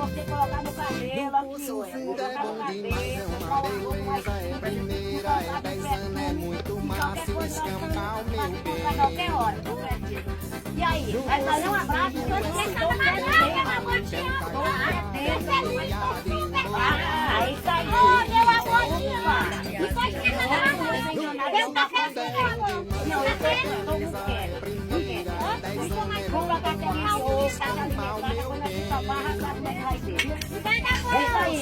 você colocar no cabelo aqui, O olha. fim Colocar é no bom cabelo, demais, é uma colocar no beleza, é primeira, é 10 anos, é muito massa, eu escampar o meu pra qualquer hora, bem. no Brasil. E aí, vai fazer um abraço? Ah, isso aí. Meu amorzinho. Deu um cafezinho, amor. Não, eu não quero. Não quero. Vamos lá pra terminar de ovo, tá ali, quando a gente só barra, sabe como é que vai ser. É isso aí.